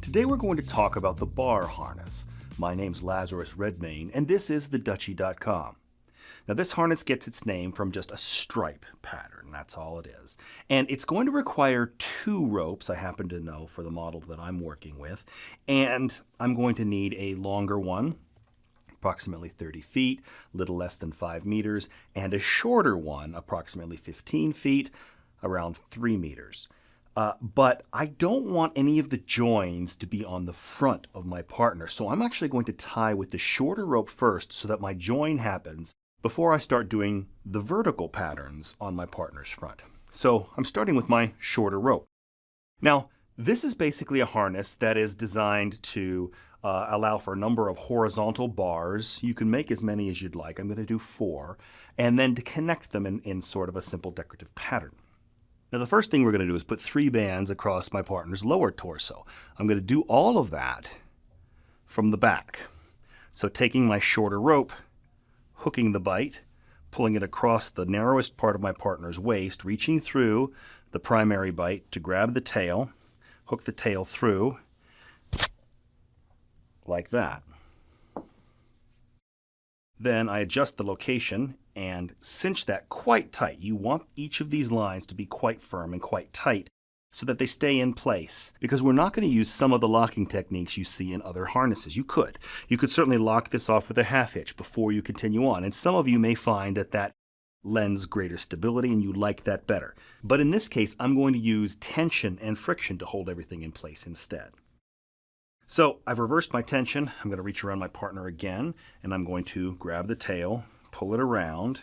Today we're going to talk about the Barre harness. My name's Lazarus Redmayne, and this is TheDuchy.com. Now this harness gets its name from just a stripe pattern, that's all it is. And it's going to require 2 ropes, I happen to know for the model that I'm working with, and I'm going to need a longer one, approximately 30 feet, a little less than 5 meters, and a shorter one, approximately 15 feet, around 3 meters. But I don't want any of the joins to be on the front of my partner, so I'm actually going to tie with the shorter rope first so that my join happens before I start doing the vertical patterns on my partner's front. So I'm starting with my shorter rope. Now, this is basically a harness that is designed to allow for a number of horizontal bars. You can make as many as you'd like. I'm going to do 4, and then to connect them in sort of a simple decorative pattern. Now the first thing we're going to do is put 3 bands across my partner's lower torso. I'm going to do all of that from the back. So taking my shorter rope, hooking the bight, pulling it across the narrowest part of my partner's waist, reaching through the primary bight to grab the tail, hook the tail through, like that. Then I adjust the location and cinch that quite tight. You want each of these lines to be quite firm and quite tight so that they stay in place, because we're not going to use some of the locking techniques you see in other harnesses. You could certainly lock this off with a half hitch before you continue on, and some of you may find that lends greater stability and you like that better. But in this case, I'm going to use tension and friction to hold everything in place instead. So I've reversed my tension. I'm going to reach around my partner again, and I'm going to grab the tail, pull it around.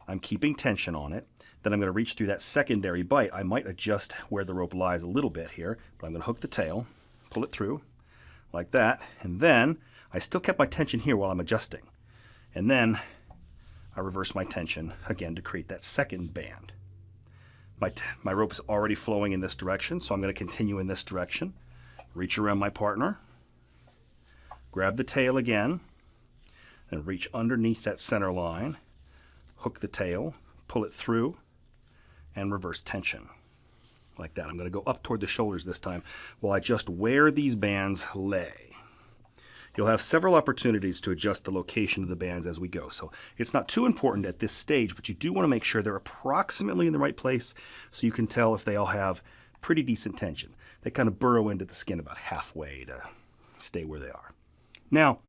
I'm keeping tension on it. Then I'm going to reach through that secondary bight. I might adjust where the rope lies a little bit here, but I'm going to hook the tail, pull it through like that, and then I still kept my tension here while I'm adjusting. And then I reverse my tension again to create that second band. My rope is already flowing in this direction, so I'm going to continue in this direction. Reach around my partner, grab the tail again, and reach underneath that center line, hook the tail, pull it through, and reverse tension. Like that. I'm going to go up toward the shoulders this time while I just where these bands lay. You'll have several opportunities to adjust the location of the bands as we go, so it's not too important at this stage, but you do want to make sure they're approximately in the right place so you can tell if they all have pretty decent tension. They kind of burrow into the skin about halfway to stay where they are. Now,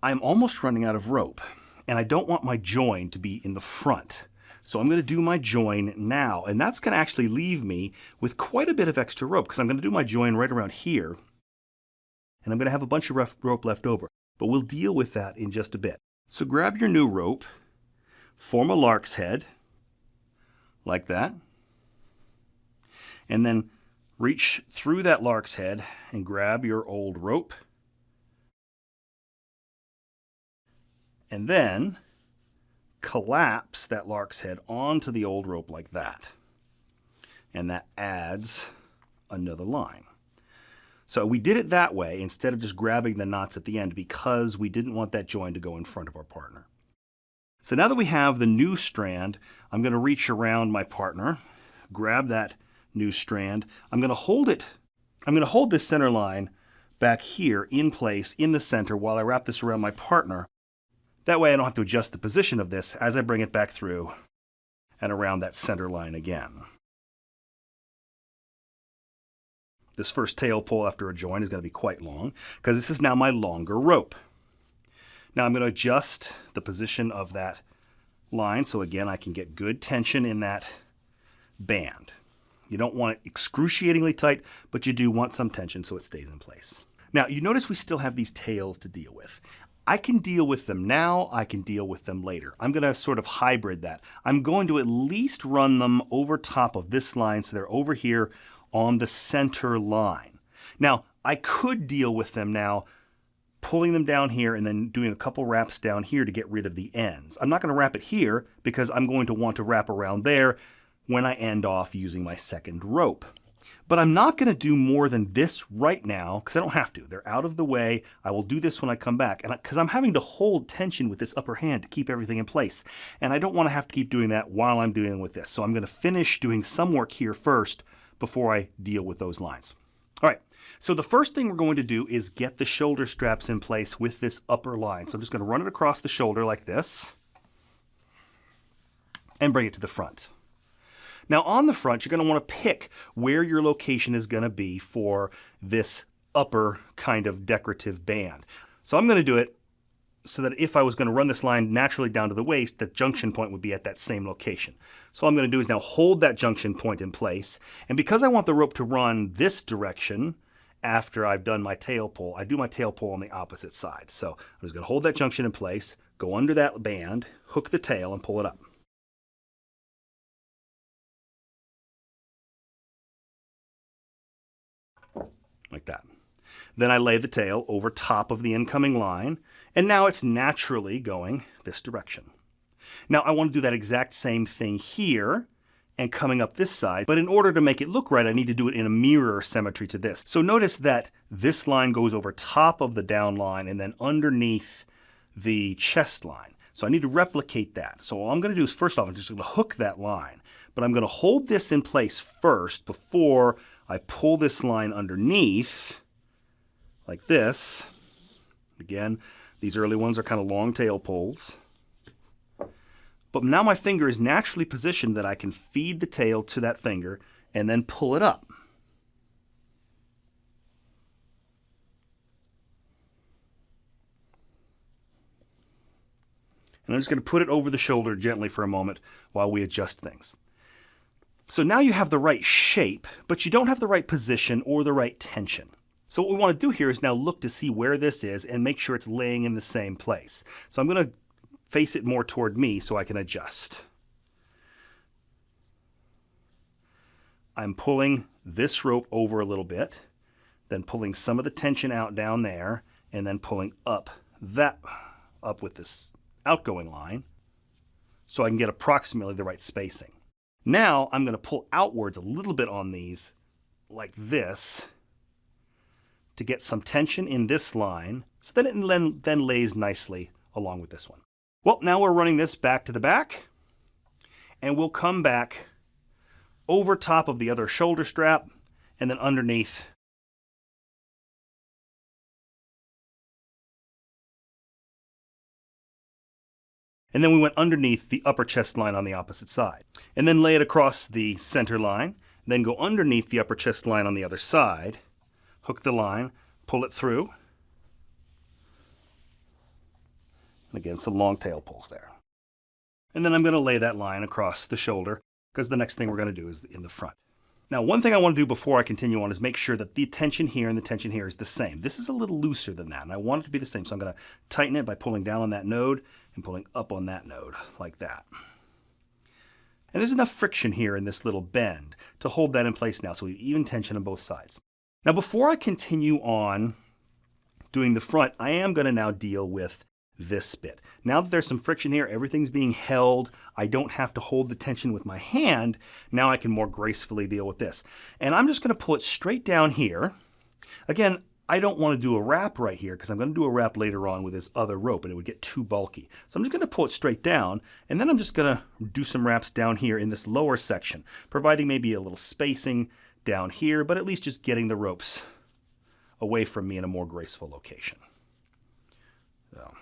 I'm almost running out of rope, and I don't want my join to be in the front. So I'm going to do my join now, and that's going to actually leave me with quite a bit of extra rope, because I'm going to do my join right around here, and I'm going to have a bunch of rope left over. But we'll deal with that in just a bit. So grab your new rope, form a lark's head, like that, and then reach through that lark's head and grab your old rope. And then collapse that lark's head onto the old rope like that. And that adds another line. So we did it that way instead of just grabbing the knots at the end because we didn't want that join to go in front of our partner. So now that we have the new strand, I'm going to reach around my partner, grab that new strand. I'm going to hold it. I'm going to hold this center line back here in place in the center while I wrap this around my partner. That way I don't have to adjust the position of this as I bring it back through and around that center line again. This first tail pull after a join is going to be quite long because this is now my longer rope. Now I'm going to adjust the position of that line so again I can get good tension in that band. You don't want it excruciatingly tight, but you do want some tension so it stays in place. Now you notice we still have these tails to deal with. I can deal with them now, I can deal with them later. I'm going to sort of hybrid that. I'm going to at least run them over top of this line so they're over here on the center line. Now, I could deal with them now, pulling them down here and then doing a couple wraps down here to get rid of the ends. I'm not going to wrap it here because I'm going to want to wrap around there when I end off using my second rope. But I'm not going to do more than this right now because I don't have to. They're out of the way. I will do this when I come back because I'm having to hold tension with this upper hand to keep everything in place. And I don't want to have to keep doing that while I'm dealing with this. So I'm going to finish doing some work here first before I deal with those lines. All right, so the first thing we're going to do is get the shoulder straps in place with this upper line. So I'm just going to run it across the shoulder like this and bring it to the front. Now on the front, you're going to want to pick where your location is going to be for this upper kind of decorative band. So I'm going to do it so that if I was going to run this line naturally down to the waist, the junction point would be at that same location. So all I'm going to do is now hold that junction point in place. And because I want the rope to run this direction after I've done my tail pull, I do my tail pull on the opposite side. So I'm just going to hold that junction in place, go under that band, hook the tail, and pull it up. Like that. Then I lay the tail over top of the incoming line, and now it's naturally going this direction. Now I want to do that exact same thing here and coming up this side, but in order to make it look right, I need to do it in a mirror symmetry to this. So notice that this line goes over top of the down line and then underneath the chest line. So I need to replicate that. So all I'm going to do is first off, I'm just going to hook that line, but I'm going to hold this in place first before I pull this line underneath like this. Again, these early ones are kind of long tail pulls. But now my finger is naturally positioned that I can feed the tail to that finger and then pull it up. And I'm just going to put it over the shoulder gently for a moment while we adjust things. So now you have the right shape, but you don't have the right position or the right tension. So what we want to do here is now look to see where this is and make sure it's laying in the same place. So I'm going to face it more toward me so I can adjust. I'm pulling this rope over a little bit, then pulling some of the tension out down there, and then pulling up with this outgoing line so I can get approximately the right spacing. Now I'm going to pull outwards a little bit on these like this to get some tension in this line so that it then lays nicely along with this one. Well, now we're running this back to the back, and we'll come back over top of the other shoulder strap and then underneath. And then we went underneath the upper chest line on the opposite side. And then lay it across the center line, then go underneath the upper chest line on the other side, hook the line, pull it through. And again, some long tail pulls there. And then I'm going to lay that line across the shoulder because the next thing we're going to do is in the front. Now, one thing I want to do before I continue on is make sure that the tension here and the tension here is the same. This is a little looser than that, and I want it to be the same. So I'm going to tighten it by pulling down on that node and pulling up on that node like that. And there's enough friction here in this little bend to hold that in place now, so we have even tension on both sides. Now, before I continue on doing the front, I am going to now deal with this bit. Now that there's some friction here, everything's being held, I don't have to hold the tension with my hand, now I can more gracefully deal with this. And I'm just going to pull it straight down here. Again, I don't want to do a wrap right here because I'm going to do a wrap later on with this other rope and it would get too bulky. So I'm just going to pull it straight down, and then I'm just going to do some wraps down here in this lower section, providing maybe a little spacing down here, but at least just getting the ropes away from me in a more graceful location. So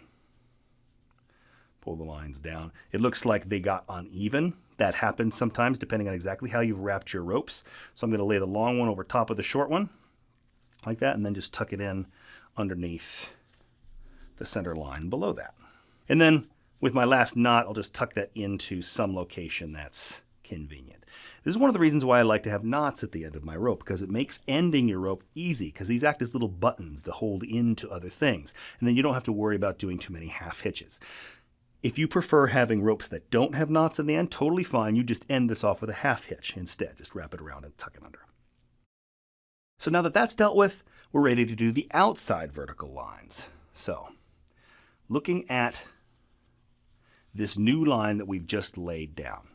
pull the lines down. It looks like they got uneven. That happens sometimes depending on exactly how you've wrapped your ropes. So I'm going to lay the long one over top of the short one like that, and then just tuck it in underneath the center line below that. And then with my last knot, I'll just tuck that into some location that's convenient. This is one of the reasons why I like to have knots at the end of my rope, because it makes ending your rope easy, because these act as little buttons to hold into other things, and then you don't have to worry about doing too many half hitches. If you prefer having ropes that don't have knots in the end, totally fine. You just end this off with a half hitch instead. Just wrap it around and tuck it under. So now that that's dealt with, we're ready to do the outside vertical lines. So looking at this new line that we've just laid down.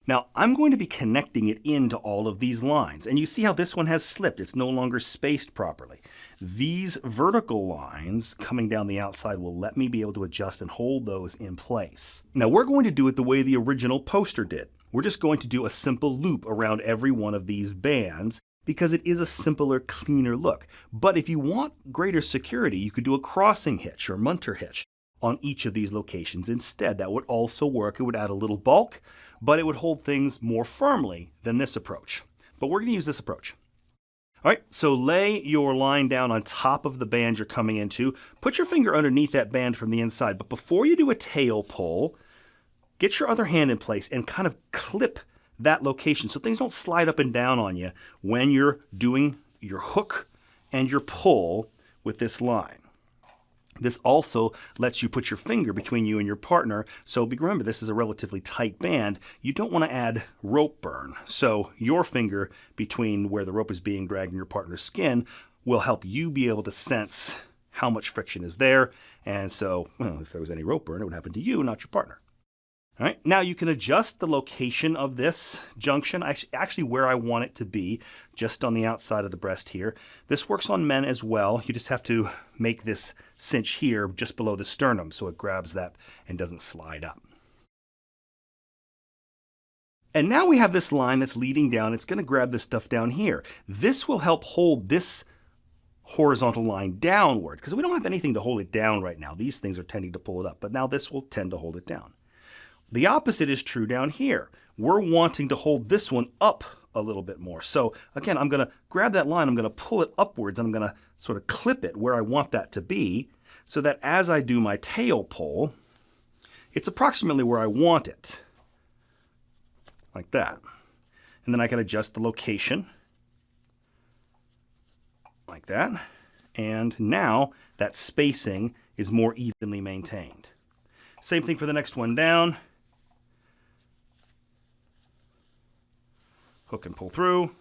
Now I'm going to be connecting it into all of these lines, and you see how this one has slipped. It's no longer spaced properly. These vertical lines coming down the outside will let me be able to adjust and hold those in place. Now we're going to do it the way the original poster did. We're just going to do a simple loop around every one of these bands, because it is a simpler, cleaner look. But if you want greater security, you could do a crossing hitch or munter hitch on each of these locations instead. That would also work. It would add a little bulk, but it would hold things more firmly than this approach. But we're going to use this approach. All right, so lay your line down on top of the band you're coming into. Put your finger underneath that band from the inside. But before you do a tail pull, get your other hand in place and kind of clip that location so things don't slide up and down on you when you're doing your hook and your pull with this line. This also lets you put your finger between you and your partner. So remember, this is a relatively tight band. You don't want to add rope burn. So your finger between where the rope is being dragged and your partner's skin will help you be able to sense how much friction is there. And so, well, if there was any rope burn, it would happen to you, not your partner. All right, now you can adjust the location of this junction, actually where I want it to be, just on the outside of the breast here. This works on men as well. You just have to make this cinch here just below the sternum so it grabs that and doesn't slide up. And now we have this line that's leading down. It's going to grab this stuff down here. This will help hold this horizontal line downward because we don't have anything to hold it down right now. These things are tending to pull it up, but now this will tend to hold it down. The opposite is true down here. We're wanting to hold this one up a little bit more. So again, I'm going to grab that line, I'm going to pull it upwards, and I'm going to sort of clip it where I want that to be so that as I do my tail pull, it's approximately where I want it, like that. And then I can adjust the location, like that. And now that spacing is more evenly maintained. Same thing for the next one down. Hook and pull through.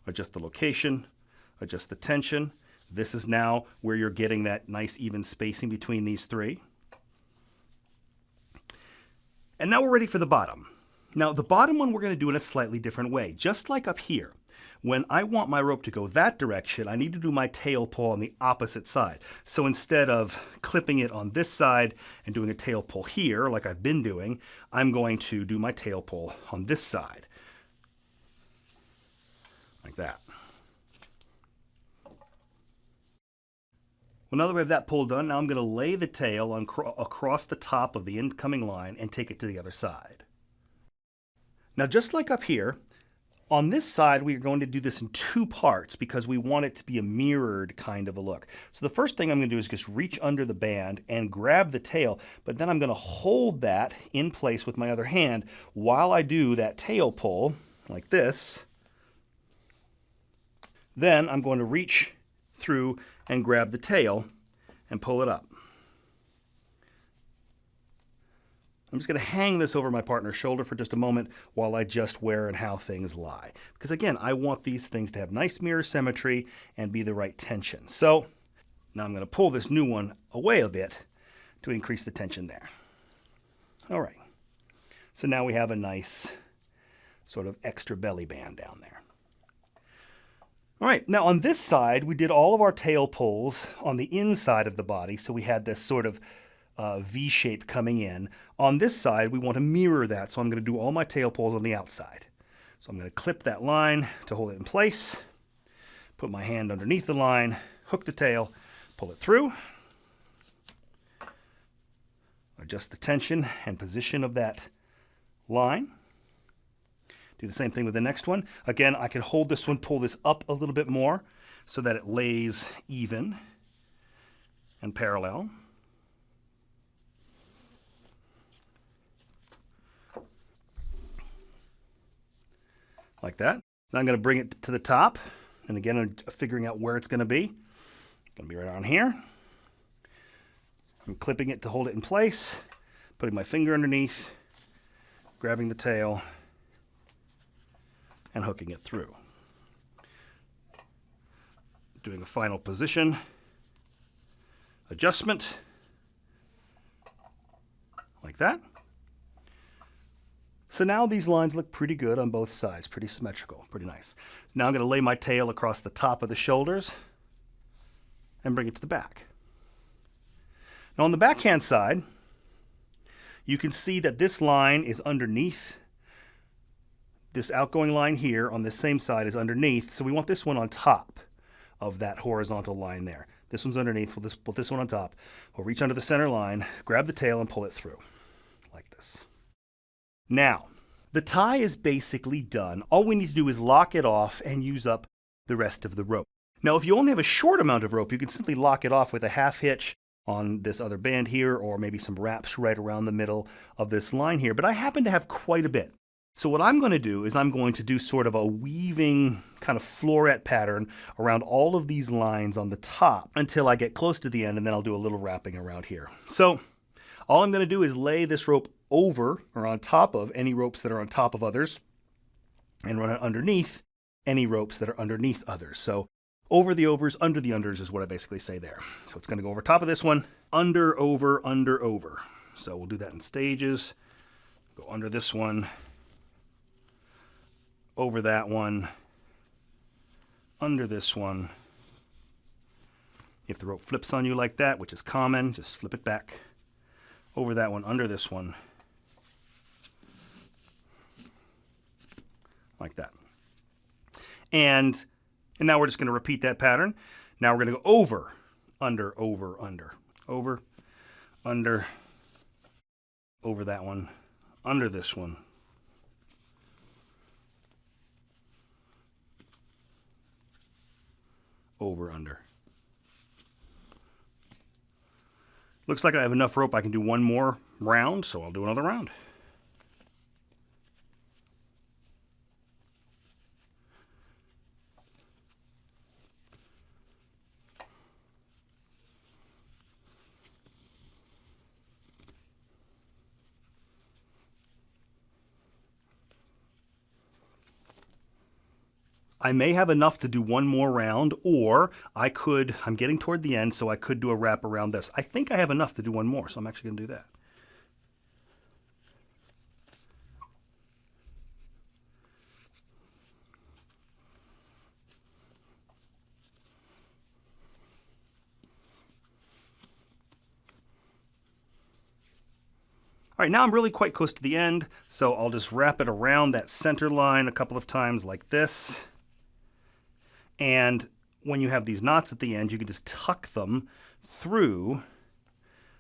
Adjust the location, adjust the tension. This is now where you're getting that nice even spacing between these three. And now we're ready for the bottom. Now the bottom one we're going to do in a slightly different way. Just like up here, when I want my rope to go that direction, I need to do my tail pull on the opposite side. So instead of clipping it on this side and doing a tail pull here, like I've been doing, I'm going to do my tail pull on this side, like that. Well, now that we have that pull done, now I'm going to lay the tail across the top of the incoming line and take it to the other side. Now, just like up here, on this side, we are going to do this in two parts because we want it to be a mirrored kind of a look. So the first thing I'm going to do is just reach under the band and grab the tail, but then I'm going to hold that in place with my other hand while I do that tail pull, like this. Then I'm going to reach through and grab the tail and pull it up. I'm just going to hang this over my partner's shoulder for just a moment while I adjust where and how things lie. Because again, I want these things to have nice mirror symmetry and be the right tension. So now I'm going to pull this new one away a bit to increase the tension there. All right. So now we have a nice sort of extra belly band down there. All right, now on this side, we did all of our tail pulls on the inside of the body, so we had this sort of V shape coming in. On this side, we want to mirror that, so I'm going to do all my tail pulls on the outside. So I'm going to clip that line to hold it in place, put my hand underneath the line, hook the tail, pull it through, adjust the tension and position of that line. Do the same thing with the next one. Again, I can hold this one, pull this up a little bit more so that it lays even and parallel. Like that. Now I'm going to bring it to the top. And again, I'm figuring out where it's going to be. It's going to be right on here. I'm clipping it to hold it in place, putting my finger underneath, grabbing the tail, and hooking it through. Doing a final position adjustment, like that. So now these lines look pretty good on both sides, pretty symmetrical, pretty nice. So now I'm going to lay my tail across the top of the shoulders and bring it to the back. Now on the backhand side, you can see that this line is underneath this outgoing line here on this same side is underneath, so we want this one on top of that horizontal line there. This one's underneath, we'll just put this one on top. We'll reach under the center line, grab the tail, and pull it through, like this. Now, the tie is basically done. All we need to do is lock it off and use up the rest of the rope. Now, if you only have a short amount of rope, you can simply lock it off with a half hitch on this other band here, or maybe some wraps right around the middle of this line here. But I happen to have quite a bit. So what I'm going to do is I'm going to do sort of a weaving kind of floret pattern around all of these lines on the top until I get close to the end, and then I'll do a little wrapping around here. So all I'm going to do is lay this rope over or on top of any ropes that are on top of others and run it underneath any ropes that are underneath others. So over the overs, under the unders is what I basically say there. So it's going to go over top of this one, under, over, under, over. So we'll do that in stages. Go under this one, over that one, under this one. If the rope flips on you like that, which is common, just flip it back. Over that one, under this one. Like that. And now we're just going to repeat that pattern. Now we're going to go over, under, over, under. Over, under, over that one, under this one. Over, under. Looks like I have enough rope I can do one more round, so I'll do another round. I may have enough to do one more round, or I'm getting toward the end, so I could do a wrap around this. I think I have enough to do one more, so I'm actually going to do that. All right, now I'm really quite close to the end, so I'll just wrap it around that center line a couple of times like this. And when you have these knots at the end, you can just tuck them through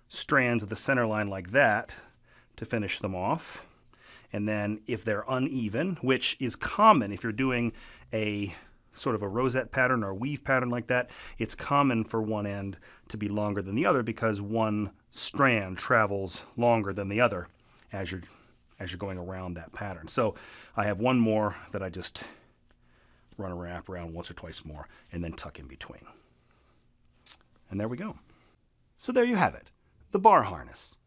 strands of the center line like that to finish them off. And then if they're uneven, which is common if you're doing a sort of a rosette pattern or a weave pattern like that, it's common for one end to be longer than the other because one strand travels longer than the other as you're going around that pattern. So I have one more that I just run a wrap around once or twice more and then tuck in between. And there we go. So there you have it, the bar harness.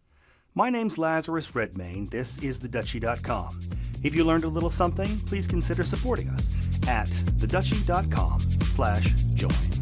My name's Lazarus Redmayne. This is TheDuchy.com. If you learned a little something, please consider supporting us at TheDuchy.com/join.